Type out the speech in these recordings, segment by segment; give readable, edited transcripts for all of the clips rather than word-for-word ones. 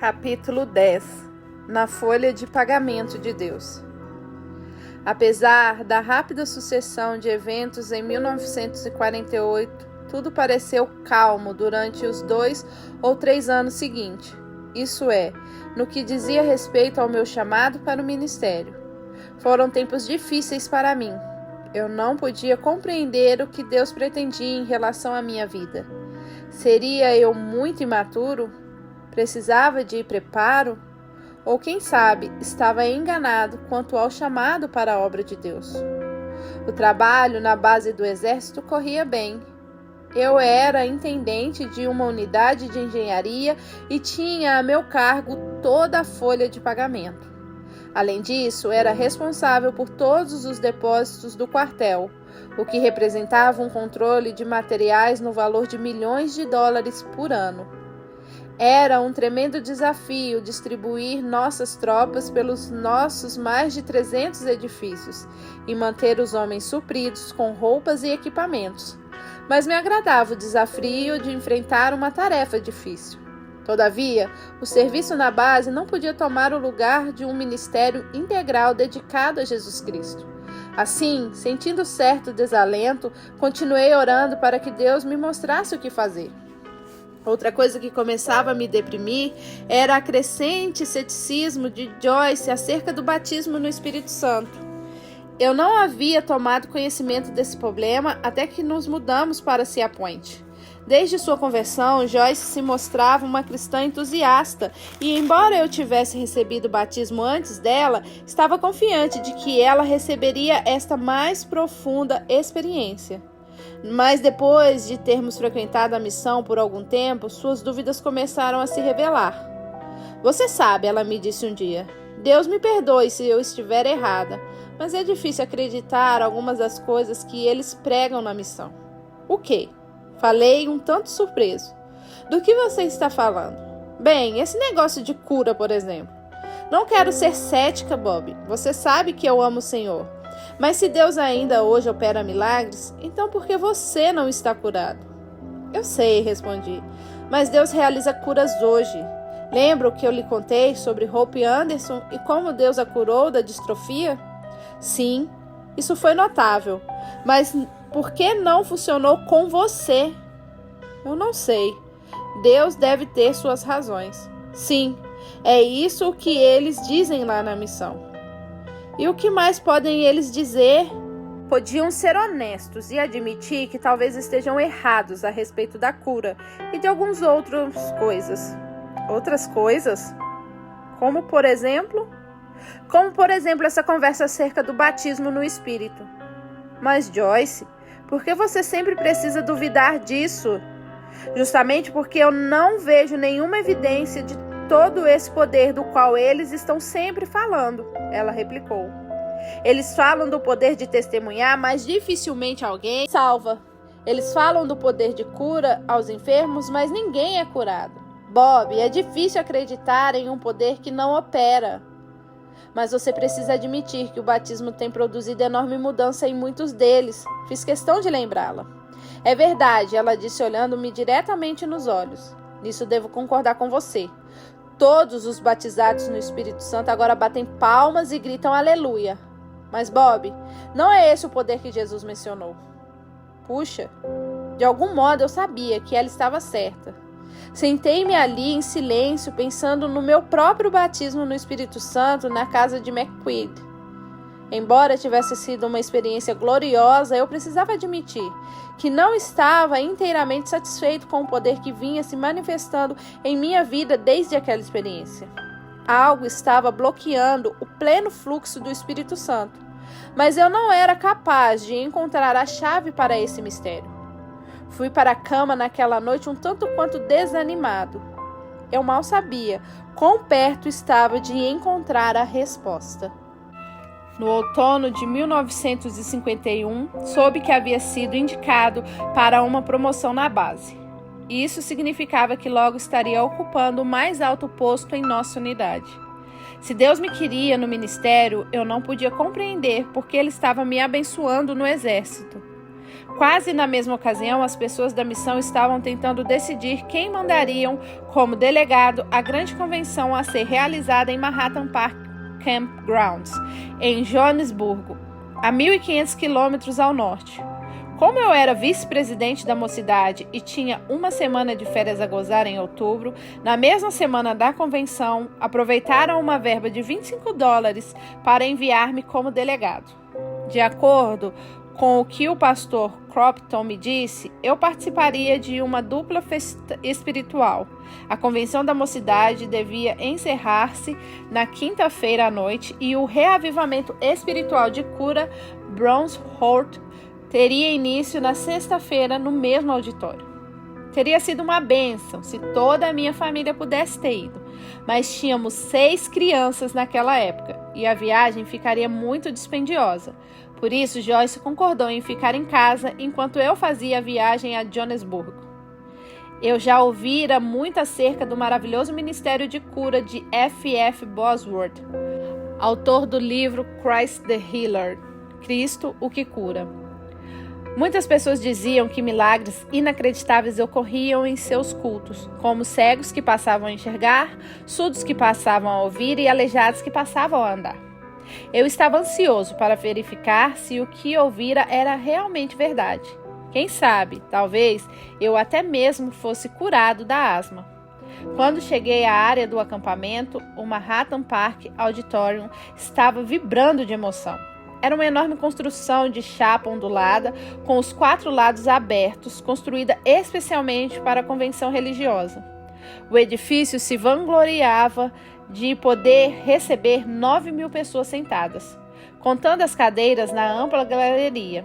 Capítulo 10. Na folha de pagamento de Deus. Apesar da rápida sucessão de eventos em 1948, tudo pareceu calmo durante os 2 ou 3 anos seguintes. Isso é, no que dizia respeito ao meu chamado para o ministério. Foram tempos difíceis para mim. Eu não podia compreender o que Deus pretendia em relação à minha vida. Seria eu muito imaturo? Precisava de preparo? Ou quem sabe, estava enganado quanto ao chamado para a obra de Deus. O trabalho na base do exército corria bem. Eu era intendente de uma unidade de engenharia e tinha a meu cargo toda a folha de pagamento. Além disso, era responsável por todos os depósitos do quartel, o que representava um controle de materiais no valor de milhões de dólares por ano. Era um tremendo desafio distribuir nossas tropas pelos nossos mais de 300 edifícios e manter os homens supridos com roupas e equipamentos. Mas me agradava o desafio de enfrentar uma tarefa difícil. Todavia, o serviço na base não podia tomar o lugar de um ministério integral dedicado a Jesus Cristo. Assim, sentindo certo desalento, continuei orando para que Deus me mostrasse o que fazer. Outra coisa que começava a me deprimir era a crescente ceticismo de Joyce acerca do batismo no Espírito Santo. Eu não havia tomado conhecimento desse problema até que nos mudamos para Sea Point. Desde sua conversão, Joyce se mostrava uma cristã entusiasta e, embora eu tivesse recebido o batismo antes dela, estava confiante de que ela receberia esta mais profunda experiência. Mas depois de termos frequentado a missão por algum tempo, suas dúvidas começaram a se revelar. Você sabe, ela me disse um dia, Deus me perdoe se eu estiver errada, mas é difícil acreditar algumas das coisas que eles pregam na missão. O quê? Falei um tanto surpreso. Do que você está falando? Bem, esse negócio de cura, por exemplo. Não quero ser cética, Bob. Você sabe que eu amo o Senhor. Mas se Deus ainda hoje opera milagres, então por que você não está curado? Eu sei, respondi, mas Deus realiza curas hoje. Lembra o que eu lhe contei sobre Hope Anderson e como Deus a curou da distrofia? Sim, isso foi notável, mas por que não funcionou com você? Eu não sei. Deus deve ter suas razões. Sim, é isso que eles dizem lá na missão. E o que mais podem eles dizer? Podiam ser honestos e admitir que talvez estejam errados a respeito da cura e de algumas outras coisas. Outras coisas? Como por exemplo? Como por exemplo essa conversa acerca do batismo no Espírito. Mas Joyce, por que você sempre precisa duvidar disso? Justamente porque eu não vejo nenhuma evidência de todo esse poder do qual eles estão sempre falando, ela replicou. Eles falam do poder de testemunhar, mas dificilmente alguém salva. Eles falam do poder de cura aos enfermos, mas ninguém é curado. Bob, é difícil acreditar em um poder que não opera. Mas você precisa admitir que o batismo tem produzido enorme mudança em muitos deles. Fiz questão de lembrá-la. É verdade, ela disse olhando-me diretamente nos olhos. Nisso devo concordar com você. Todos os batizados no Espírito Santo agora batem palmas e gritam aleluia. Mas, Bob, não é esse o poder que Jesus mencionou. Puxa, de algum modo eu sabia que ela estava certa. Sentei-me ali em silêncio, pensando no meu próprio batismo no Espírito Santo na casa de McQuaid. Embora tivesse sido uma experiência gloriosa, eu precisava admitir que não estava inteiramente satisfeito com o poder que vinha se manifestando em minha vida desde aquela experiência. Algo estava bloqueando o pleno fluxo do Espírito Santo, mas eu não era capaz de encontrar a chave para esse mistério. Fui para a cama naquela noite um tanto quanto desanimado. Eu mal sabia quão perto estava de encontrar a resposta. No outono de 1951, soube que havia sido indicado para uma promoção na base. Isso significava que logo estaria ocupando o mais alto posto em nossa unidade. Se Deus me queria no ministério, eu não podia compreender porque Ele estava me abençoando no exército. Quase na mesma ocasião, as pessoas da missão estavam tentando decidir quem mandariam como delegado à grande convenção a ser realizada em Manhattan Park Campgrounds, em Joanesburgo, a 1.500 quilômetros ao norte. Como eu era vice-presidente da mocidade e tinha uma semana de férias a gozar em outubro, na mesma semana da convenção, aproveitaram uma verba de $25 para enviar-me como delegado. De acordo com o que o pastor Cropton me disse, eu participaria de uma dupla festa espiritual. A convenção da mocidade devia encerrar-se na quinta-feira à noite e o reavivamento espiritual de cura Brownsholt teria início na sexta-feira no mesmo auditório. Teria sido uma bênção se toda a minha família pudesse ter ido, mas tínhamos 6 crianças naquela época e a viagem ficaria muito dispendiosa. Por isso, Joyce concordou em ficar em casa enquanto eu fazia a viagem a Joanesburgo. Eu já ouvira muito acerca do maravilhoso ministério de cura de F.F. Bosworth, autor do livro Christ the Healer, Cristo, o que cura. Muitas pessoas diziam que milagres inacreditáveis ocorriam em seus cultos, como cegos que passavam a enxergar, surdos que passavam a ouvir e aleijados que passavam a andar. Eu estava ansioso para verificar se o que ouvira era realmente verdade. Quem sabe, talvez, eu até mesmo fosse curado da asma. Quando cheguei à área do acampamento, o Manhattan Park Auditorium estava vibrando de emoção. Era uma enorme construção de chapa ondulada, com os 4 lados abertos, construída especialmente para a convenção religiosa. O edifício se vangloriava de poder receber 9.000 pessoas sentadas, contando as cadeiras na ampla galeria.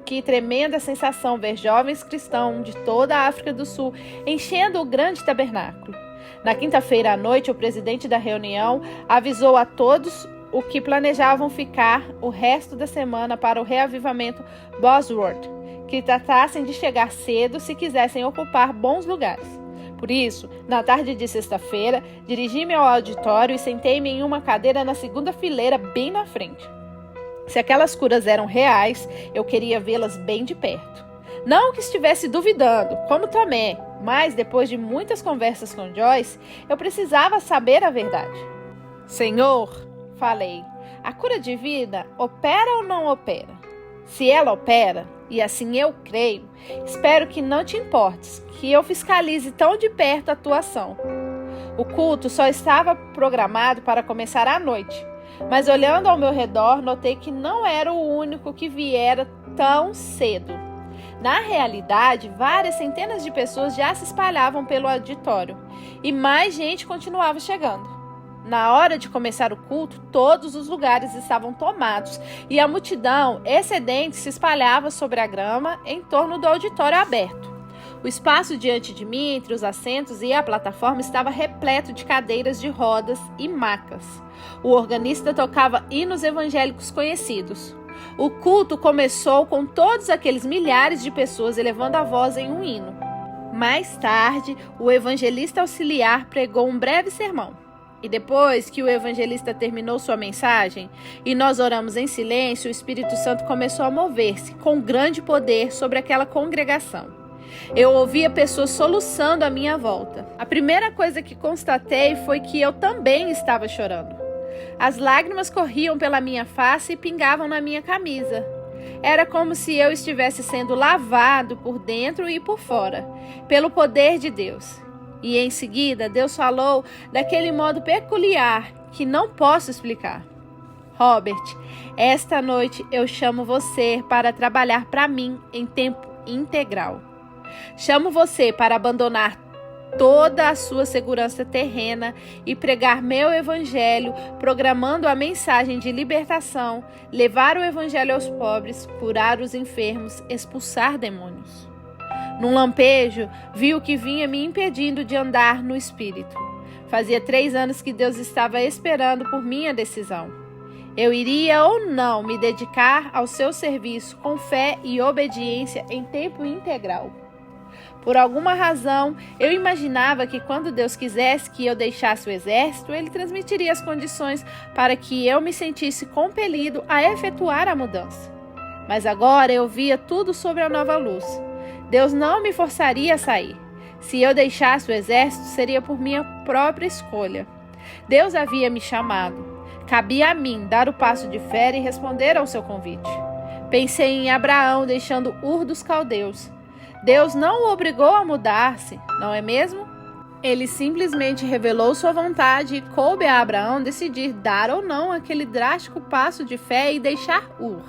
Que tremenda sensação ver jovens cristãos de toda a África do Sul enchendo o grande tabernáculo. Na quinta-feira à noite, o presidente da reunião avisou a todos o que planejavam ficar o resto da semana para o reavivamento Bosworth, que tratassem de chegar cedo se quisessem ocupar bons lugares. Por isso, na tarde de sexta-feira, dirigi-me ao auditório e sentei-me em uma cadeira na segunda fileira, bem na frente. Se aquelas curas eram reais, eu queria vê-las bem de perto. Não que estivesse duvidando, como Tomé, mas depois de muitas conversas com Joyce, eu precisava saber a verdade. Senhor, falei, a cura divina opera ou não opera? Se ela opera, e assim eu creio, espero que não te importes que eu fiscalize tão de perto a tua ação. O culto só estava programado para começar à noite, mas olhando ao meu redor, notei que não era o único que viera tão cedo. Na realidade, várias centenas de pessoas já se espalhavam pelo auditório e mais gente continuava chegando. Na hora de começar o culto, todos os lugares estavam tomados e a multidão excedente se espalhava sobre a grama em torno do auditório aberto. O espaço diante de mim, entre os assentos e a plataforma, estava repleto de cadeiras de rodas e macas. O organista tocava hinos evangélicos conhecidos. O culto começou com todos aqueles milhares de pessoas elevando a voz em um hino. Mais tarde, o evangelista auxiliar pregou um breve sermão. E depois que o evangelista terminou sua mensagem e nós oramos em silêncio, o Espírito Santo começou a mover-se com grande poder sobre aquela congregação. Eu ouvia pessoas soluçando à minha volta. A primeira coisa que constatei foi que eu também estava chorando. As lágrimas corriam pela minha face e pingavam na minha camisa. Era como se eu estivesse sendo lavado por dentro e por fora, pelo poder de Deus. E em seguida, Deus falou daquele modo peculiar que não posso explicar. Robert, esta noite eu chamo você para trabalhar para mim em tempo integral. Chamo você para abandonar toda a sua segurança terrena e pregar meu evangelho, programando a mensagem de libertação, levar o evangelho aos pobres, curar os enfermos, expulsar demônios. Num lampejo, vi o que vinha me impedindo de andar no Espírito. Fazia 3 anos que Deus estava esperando por minha decisão. Eu iria ou não me dedicar ao seu serviço com fé e obediência em tempo integral. Por alguma razão, eu imaginava que quando Deus quisesse que eu deixasse o exército, Ele transmitiria as condições para que eu me sentisse compelido a efetuar a mudança. Mas agora eu via tudo sob a nova luz. Deus não me forçaria a sair. Se eu deixasse o exército, seria por minha própria escolha. Deus havia me chamado. Cabia a mim dar o passo de fé e responder ao seu convite. Pensei em Abraão deixando Ur dos Caldeus. Deus não o obrigou a mudar-se, não é mesmo? Ele simplesmente revelou sua vontade e coube a Abraão decidir dar ou não aquele drástico passo de fé e deixar Ur.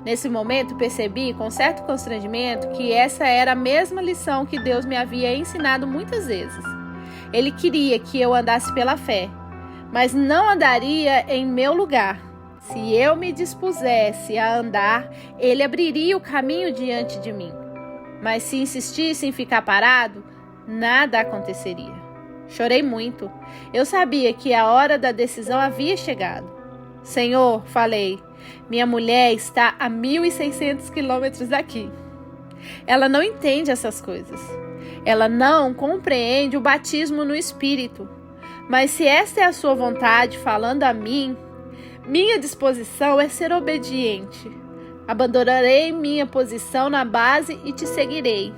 Nesse momento percebi com certo constrangimento que essa era a mesma lição que Deus me havia ensinado muitas vezes. Ele queria que eu andasse pela fé, mas não andaria em meu lugar. Se eu me dispusesse a andar, ele abriria o caminho diante de mim. Mas se insistisse em ficar parado, nada aconteceria. Chorei muito. Eu sabia que a hora da decisão havia chegado. Senhor, falei, minha mulher está a 1.600 quilômetros daqui. Ela não entende essas coisas. Ela não compreende o batismo no Espírito. Mas se esta é a sua vontade falando a mim, minha disposição é ser obediente. Abandonarei minha posição na base e te seguirei.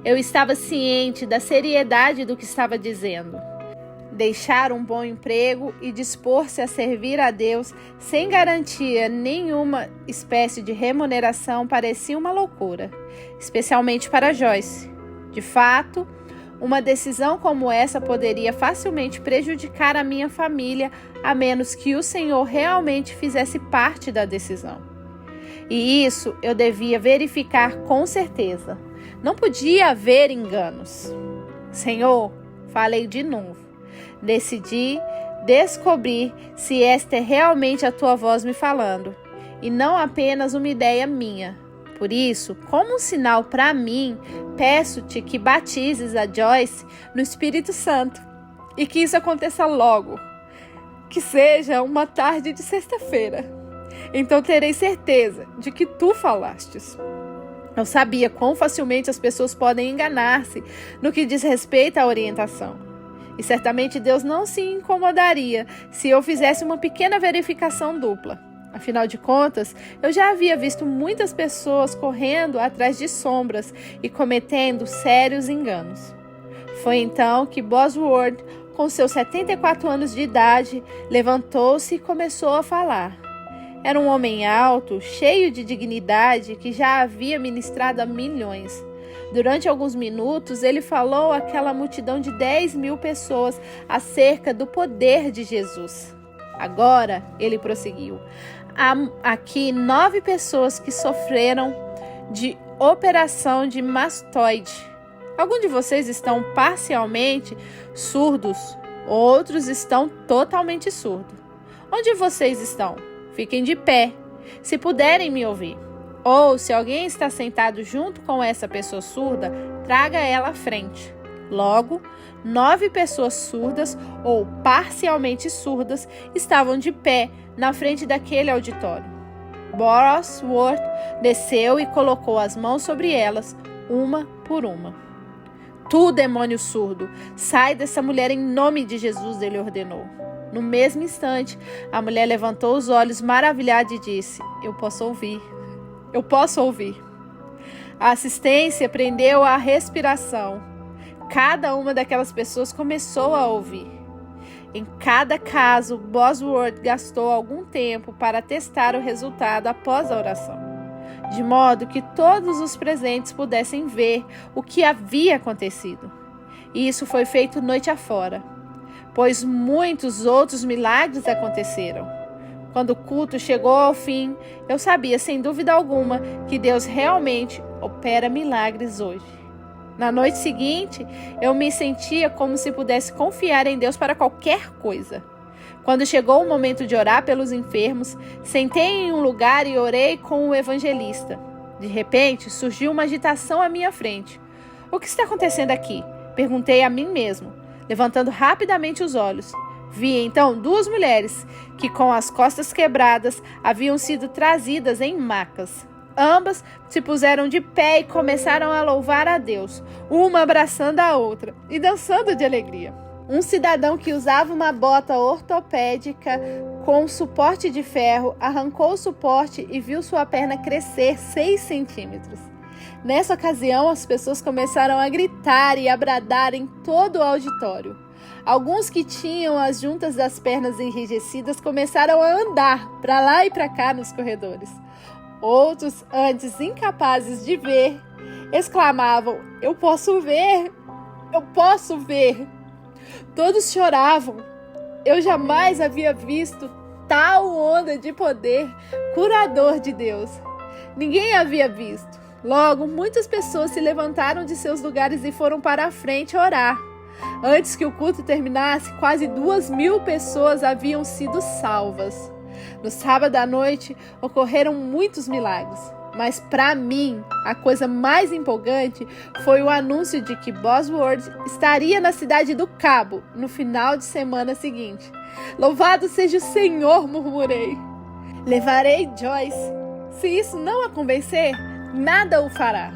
Eu estava ciente da seriedade do que estava dizendo. Deixar um bom emprego e dispor-se a servir a Deus sem garantia nenhuma espécie de remuneração parecia uma loucura, especialmente para Joyce. De fato, uma decisão como essa poderia facilmente prejudicar a minha família, a menos que o Senhor realmente fizesse parte da decisão. E isso eu devia verificar com certeza. Não podia haver enganos. Senhor, falei de novo. Decidi descobrir se esta é realmente a tua voz me falando, e não apenas uma ideia minha. Por isso, como um sinal para mim, peço-te que batizes a Joyce no Espírito Santo, e que isso aconteça logo. Que seja uma tarde de sexta-feira. Então terei certeza de que tu falastes. Eu sabia quão facilmente as pessoas podem enganar-se no que diz respeito à orientação. E certamente Deus não se incomodaria se eu fizesse uma pequena verificação dupla. Afinal de contas, eu já havia visto muitas pessoas correndo atrás de sombras e cometendo sérios enganos. Foi então que Bosworth, com seus 74 anos de idade, levantou-se e começou a falar. Era um homem alto, cheio de dignidade, que já havia ministrado a milhões. Durante alguns minutos, ele falou àquela multidão de 10.000 pessoas acerca do poder de Jesus. Agora, ele prosseguiu, há aqui 9 pessoas que sofreram de operação de mastoide. Alguns de vocês estão parcialmente surdos, outros estão totalmente surdos. Onde vocês estão? Fiquem de pé, se puderem me ouvir. Ou, se alguém está sentado junto com essa pessoa surda, traga ela à frente. Logo, 9 pessoas surdas ou parcialmente surdas estavam de pé na frente daquele auditório. Bosworth desceu e colocou as mãos sobre elas, uma por uma. Tu, demônio surdo, sai dessa mulher em nome de Jesus, ele ordenou. No mesmo instante, a mulher levantou os olhos maravilhada e disse, eu posso ouvir. Eu posso ouvir. A assistência prendeu a respiração. Cada uma daquelas pessoas começou a ouvir. Em cada caso, Bosworth gastou algum tempo para testar o resultado após a oração, de modo que todos os presentes pudessem ver o que havia acontecido. E isso foi feito noite afora, pois muitos outros milagres aconteceram. Quando o culto chegou ao fim, eu sabia, sem dúvida alguma, que Deus realmente opera milagres hoje. Na noite seguinte, eu me sentia como se pudesse confiar em Deus para qualquer coisa. Quando chegou o momento de orar pelos enfermos, sentei em um lugar e orei com o evangelista. De repente, surgiu uma agitação à minha frente. O que está acontecendo aqui? Perguntei a mim mesmo, levantando rapidamente os olhos. Vi então 2 mulheres que, com as costas quebradas, haviam sido trazidas em macas. Ambas se puseram de pé e começaram a louvar a Deus, uma abraçando a outra e dançando de alegria. Um cidadão que usava uma bota ortopédica com um suporte de ferro, arrancou o suporte e viu sua perna crescer 6 centímetros. Nessa ocasião, as pessoas começaram a gritar e a bradar em todo o auditório. Alguns que tinham as juntas das pernas enrijecidas começaram a andar para lá e para cá nos corredores. Outros, antes incapazes de ver, exclamavam: "Eu posso ver! Eu posso ver!" Todos choravam. Eu jamais havia visto tal onda de poder curador de Deus. Ninguém havia visto. Logo, muitas pessoas se levantaram de seus lugares e foram para a frente orar. Antes que o culto terminasse, quase 2.000 pessoas haviam sido salvas. No sábado à noite, ocorreram muitos milagres. Mas para mim, a coisa mais empolgante foi o anúncio de que Bosworth estaria na cidade do Cabo no final de semana seguinte. Louvado seja o Senhor, murmurei. Levarei Joyce. Se isso não a convencer, nada o fará.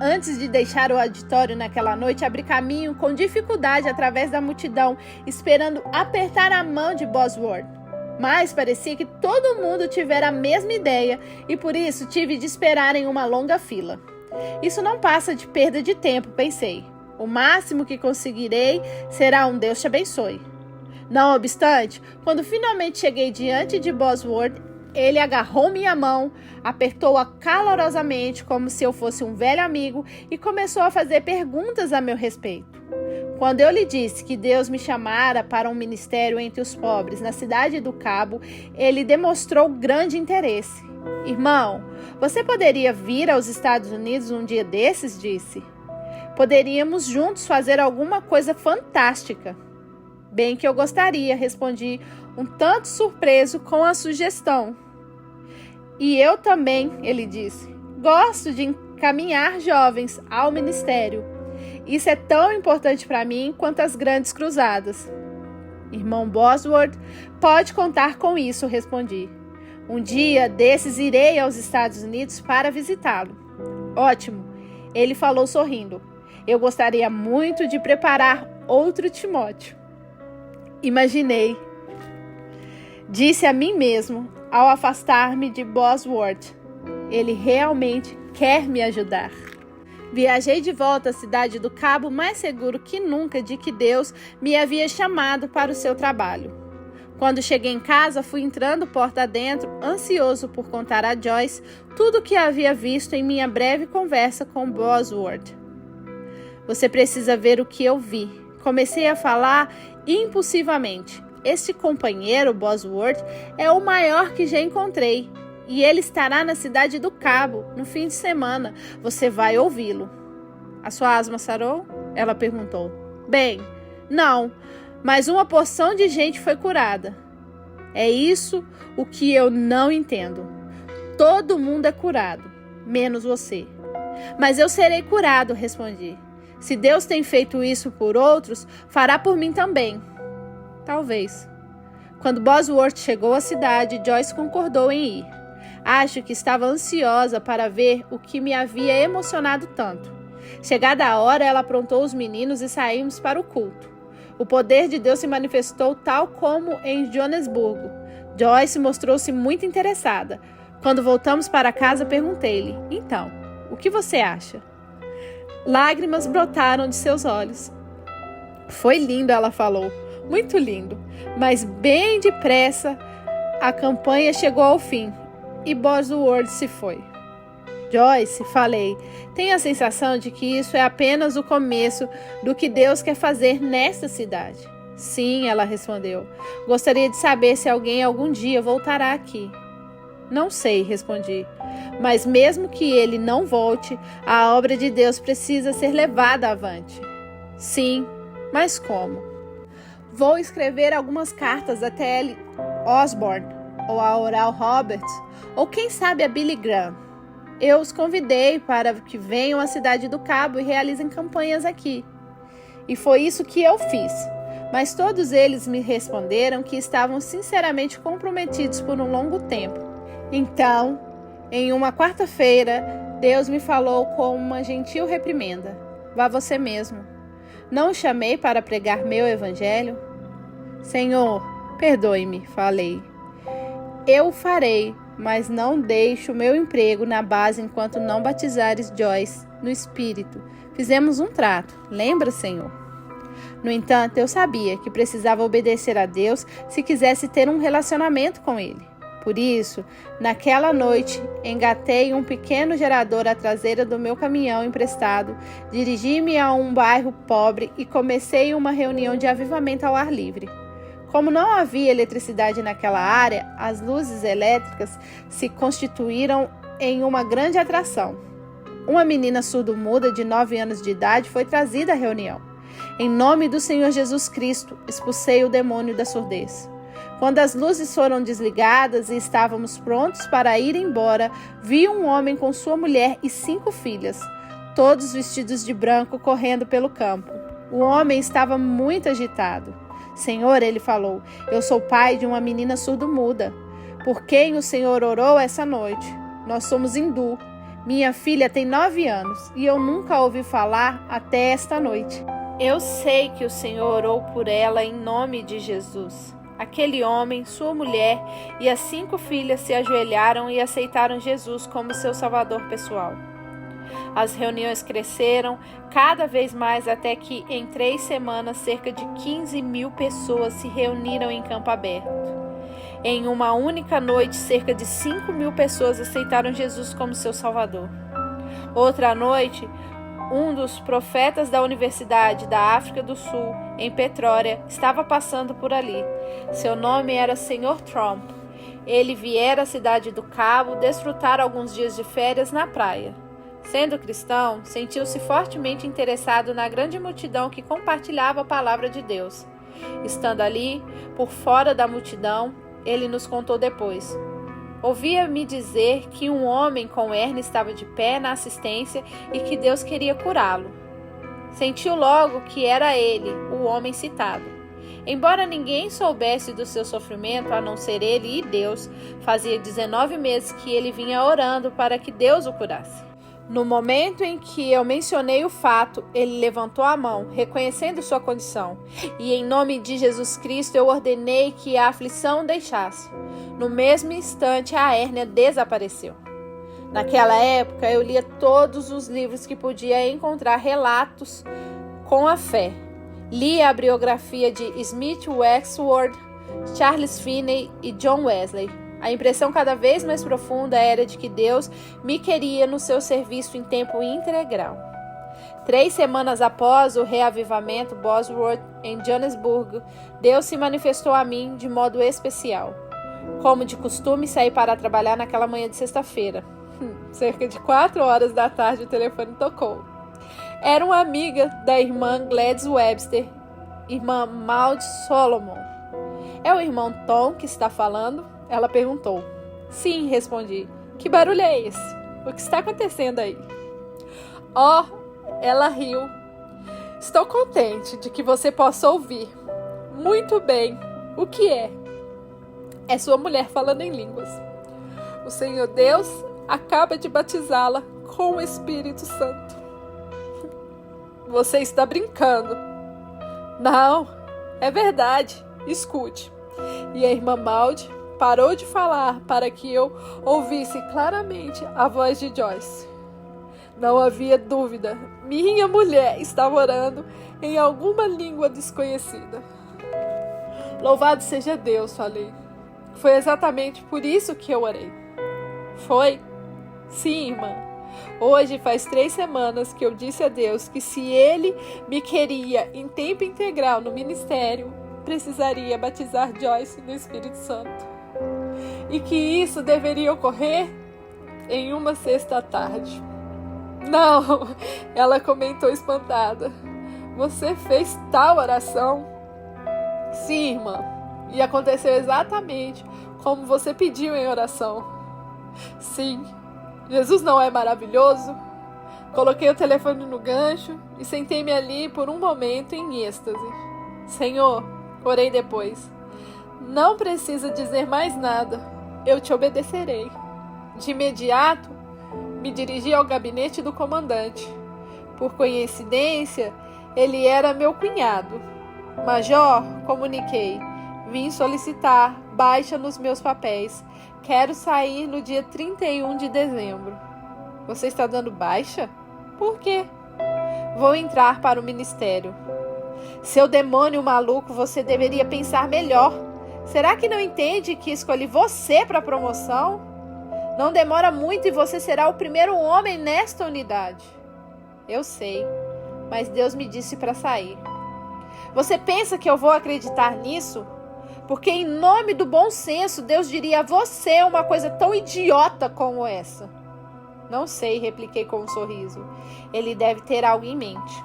Antes de deixar o auditório naquela noite, abri caminho com dificuldade através da multidão, esperando apertar a mão de Bosworth. Mas parecia que todo mundo tivera a mesma ideia e por isso tive de esperar em uma longa fila. Isso não passa de perda de tempo, pensei. O máximo que conseguirei será um Deus te abençoe. Não obstante, quando finalmente cheguei diante de Bosworth, ele agarrou minha mão, apertou-a calorosamente como se eu fosse um velho amigo e começou a fazer perguntas a meu respeito. Quando eu lhe disse que Deus me chamara para um ministério entre os pobres na cidade do Cabo, ele demonstrou grande interesse. Irmão, você poderia vir aos Estados Unidos um dia desses? Disse. Poderíamos juntos fazer alguma coisa fantástica. Bem que eu gostaria, respondi, um tanto surpreso com a sugestão. E eu também, ele disse. Gosto de encaminhar jovens ao ministério. Isso é tão importante para mim quanto as grandes cruzadas. Irmão Bosworth, pode contar com isso, respondi. Um dia desses irei aos Estados Unidos para visitá-lo. Ótimo, ele falou sorrindo. Eu gostaria muito de preparar outro Timóteo. Imaginei. Disse a mim mesmo ao afastar-me de Bosworth. Ele realmente quer me ajudar. Viajei de volta à cidade do Cabo mais seguro que nunca de que Deus me havia chamado para o seu trabalho. Quando cheguei em casa, fui entrando porta adentro, ansioso por contar a Joyce tudo o que havia visto em minha breve conversa com Bosworth. Você precisa ver o que eu vi. Comecei a falar impulsivamente. Este companheiro, Bosworth, é o maior que já encontrei. E ele estará na cidade do Cabo, no fim de semana. Você vai ouvi-lo. A sua asma sarou? Ela perguntou. Bem, não, mas uma porção de gente foi curada. É isso o que eu não entendo. Todo mundo é curado, menos você. Mas eu serei curado, respondi. Se Deus tem feito isso por outros, fará por mim também. Talvez. Quando Bosworth chegou à cidade, Joyce concordou em ir. Acho que estava ansiosa para ver o que me havia emocionado tanto. Chegada a hora, ela aprontou os meninos e saímos para o culto. O poder de Deus se manifestou tal como em Joanesburgo. Joyce mostrou-se muito interessada. Quando voltamos para casa, perguntei-lhe, então, o que você acha? Lágrimas brotaram de seus olhos. Foi lindo, ela falou, muito lindo, mas bem depressa a campanha chegou ao fim. E Bosworth se foi. Joyce, falei, tenho a sensação de que isso é apenas o começo do que Deus quer fazer nesta cidade. Sim, ela respondeu. Gostaria de saber se alguém algum dia voltará aqui. Não sei, respondi. Mas mesmo que ele não volte, a obra de Deus precisa ser levada avante. Sim, mas como? Vou escrever algumas cartas a T.L. Osborne, ou a Oral Roberts, ou quem sabe a Billy Graham. Eu os convidei para que venham à cidade do Cabo e realizem campanhas aqui. E foi isso que eu fiz. Mas todos eles me responderam que estavam sinceramente comprometidos por um longo tempo. Então, em uma quarta-feira, Deus me falou com uma gentil reprimenda. Vá você mesmo. Não o chamei para pregar meu evangelho? Senhor, Perdoe-me, falei. Eu o farei, mas não deixo o meu emprego na base enquanto não batizares Joyce no Espírito. Fizemos um trato, lembra, Senhor? No entanto, eu sabia que precisava obedecer a Deus se quisesse ter um relacionamento com Ele. Por isso, naquela noite, engatei um pequeno gerador à traseira do meu caminhão emprestado, dirigi-me a um bairro pobre e comecei uma reunião de avivamento ao ar livre. Como não havia eletricidade naquela área, as luzes elétricas se constituíram em uma grande atração. Uma menina surdo-muda de 9 anos de idade foi trazida à reunião. Em nome do Senhor Jesus Cristo, expulsei o demônio da surdez. Quando as luzes foram desligadas e estávamos prontos para ir embora, vi um homem com sua mulher e 5 filhas, todos vestidos de branco, correndo pelo campo. O homem estava muito agitado. Senhor, ele falou, eu sou pai de uma menina surdo-muda, por quem o Senhor orou essa noite. Nós somos hindu. Minha filha tem 9 anos e eu nunca ouvi falar até esta noite. Eu sei que o Senhor orou por ela em nome de Jesus. Aquele homem, sua mulher e as 5 filhas se ajoelharam e aceitaram Jesus como seu salvador pessoal. As reuniões cresceram cada vez mais até que, em 3 semanas, cerca de 15.000 pessoas se reuniram em campo aberto. Em uma única noite, cerca de 5.000 pessoas aceitaram Jesus como seu salvador. Outra noite, um dos profetas da Universidade da África do Sul, em Petrólea, estava passando por ali. Seu nome era Sr. Trump. Ele viera à cidade do Cabo desfrutar alguns dias de férias na praia. Sendo cristão, sentiu-se fortemente interessado na grande multidão que compartilhava a palavra de Deus. Estando ali, por fora da multidão, ele nos contou depois. Ouvia-me dizer que um homem com hérnia estava de pé na assistência e que Deus queria curá-lo. Sentiu logo que era ele, o homem citado. Embora ninguém soubesse do seu sofrimento, a não ser ele e Deus, fazia 19 meses que ele vinha orando para que Deus o curasse. No momento em que eu mencionei o fato, ele levantou a mão, reconhecendo sua condição, e em nome de Jesus Cristo eu ordenei que a aflição o deixasse. No mesmo instante, a hérnia desapareceu. Naquela época, eu lia todos os livros que podia encontrar relatos com a fé. Li a biografia de Smith Wexford, Charles Finney e John Wesley. A impressão cada vez mais profunda era de que Deus me queria no seu serviço em tempo integral. 3 semanas após o reavivamento Bosworth em Joanesburgo, Deus se manifestou a mim de modo especial. Como de costume, saí para trabalhar naquela manhã de sexta-feira. Cerca de 4 horas da tarde o telefone tocou. Era uma amiga da irmã Gladys Webster, irmã Maud Solomon. É o irmão Tom que está falando? Ela perguntou. Sim, respondi. Que barulho é esse? O que está acontecendo aí? Oh, ela riu. Estou contente de que você possa ouvir. Muito bem. O que é? É sua mulher falando em línguas. O Senhor Deus acaba de batizá-la com o Espírito Santo. Você está brincando. Não, é verdade. Escute. E a irmã Maud parou de falar para que eu ouvisse claramente a voz de Joyce. Não havia dúvida. Minha mulher estava orando em alguma língua desconhecida. Louvado seja Deus, falei. Foi exatamente por isso que eu orei. Foi? Sim, irmã. Hoje faz 3 semanas que eu disse a Deus que se Ele me queria em tempo integral no ministério, precisaria batizar Joyce no Espírito Santo. E que isso deveria ocorrer em uma sexta-tarde. Não, ela comentou espantada. Você fez tal oração? Sim, irmã. E aconteceu exatamente como você pediu em oração. Sim. Jesus não é maravilhoso? Coloquei o telefone no gancho e sentei-me ali por um momento em êxtase. Senhor, orei depois. Não precisa dizer mais nada. Eu te obedecerei. De imediato, me dirigi ao gabinete do comandante. Por coincidência, ele era meu cunhado. Major, comuniquei, Vim solicitar baixa nos meus papéis. Quero sair no dia 31 de dezembro. Você está dando baixa? Por quê? Vou entrar para o ministério. Seu demônio maluco, você deveria pensar melhor. Será que não entende que escolhi você para a promoção? Não demora muito e você será o primeiro homem nesta unidade. Eu sei, mas Deus me disse para sair. Você pensa que eu vou acreditar nisso? Porque em nome do bom senso, Deus diria a você uma coisa tão idiota como essa. Não sei, repliquei com um sorriso. Ele deve ter algo em mente.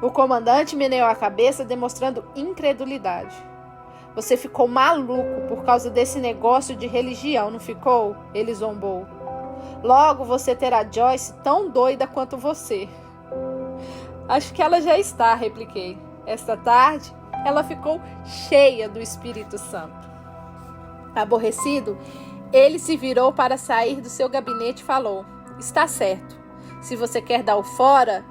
O comandante meneou a cabeça, demonstrando incredulidade. Você ficou maluco por causa desse negócio de religião, não ficou? Ele zombou. Logo você terá Joyce tão doida quanto você. Acho que ela já está, repliquei. Esta tarde, ela ficou cheia do Espírito Santo. Aborrecido, ele se virou para sair do seu gabinete e falou: está certo. Se você quer dar o fora,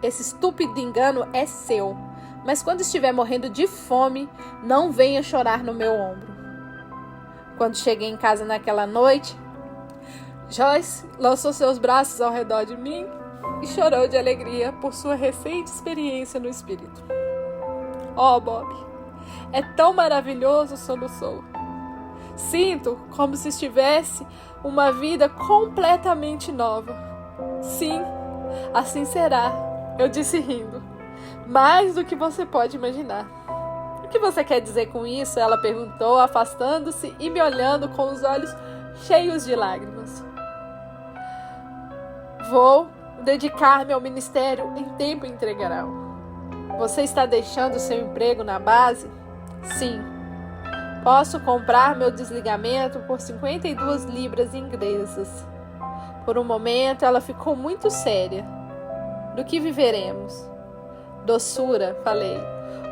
esse estúpido engano é seu. Mas quando estiver morrendo de fome, não venha chorar no meu ombro. Quando cheguei em casa naquela noite, Joyce lançou seus braços ao redor de mim e chorou de alegria por sua recente experiência no Espírito. Oh, Bob, é tão maravilhoso, soluçou. Sinto como se estivesse uma vida completamente nova. Sim, assim será, eu disse rindo. Mais do que você pode imaginar. O que você quer dizer com isso? Ela perguntou, afastando-se e me olhando com os olhos cheios de lágrimas. Vou dedicar-me ao ministério em tempo integral. Você está deixando seu emprego na base? Sim. Posso comprar meu desligamento por 52 libras inglesas. Por um momento, ela ficou muito séria. Do que viveremos? Doçura, falei.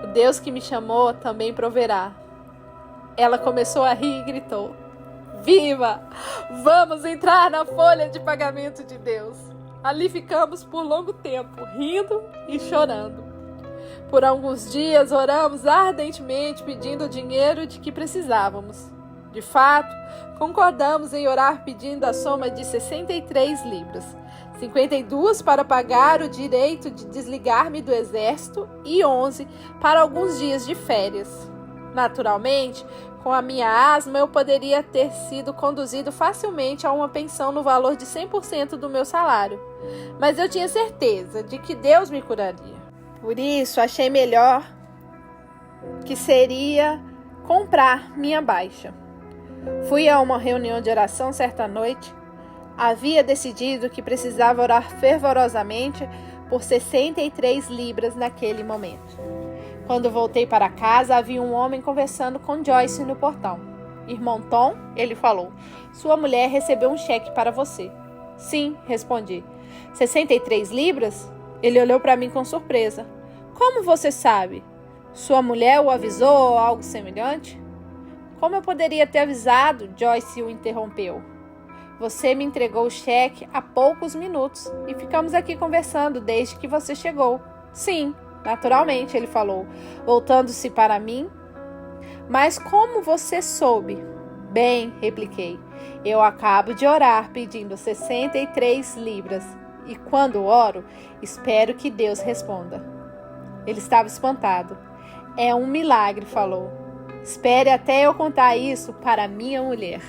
O Deus que me chamou também proverá. Ela começou a rir e gritou: viva! Vamos entrar na folha de pagamento de Deus. Ali ficamos por longo tempo, rindo e chorando. Por alguns dias oramos ardentemente pedindo o dinheiro de que precisávamos. De fato, concordamos em orar pedindo a soma de 63 libras, 52 para pagar o direito de desligar-me do exército e 11 para alguns dias de férias. Naturalmente, com a minha asma, eu poderia ter sido conduzido facilmente a uma pensão no valor de 100% do meu salário, mas eu tinha certeza de que Deus me curaria. Por isso, achei melhor que seria comprar minha baixa. Fui a uma reunião de oração certa noite. Havia decidido que precisava orar fervorosamente por 63 libras naquele momento. Quando voltei para casa, havia um homem conversando com Joyce no portão. Irmão Tom, ele falou, sua mulher recebeu um cheque para você. Sim, respondi. 63 libras? Ele olhou para mim com surpresa. Como você sabe? Sua mulher o avisou ou algo semelhante? Como eu poderia ter avisado? Joyce o interrompeu. Você me entregou o cheque há poucos minutos e ficamos aqui conversando desde que você chegou. Sim, naturalmente, ele falou, voltando-se para mim. Mas como você soube? Bem, repliquei, eu acabo de orar pedindo 63 libras e quando oro, espero que Deus responda. Ele estava espantado. É um milagre, falou. Espere até eu contar isso para minha mulher.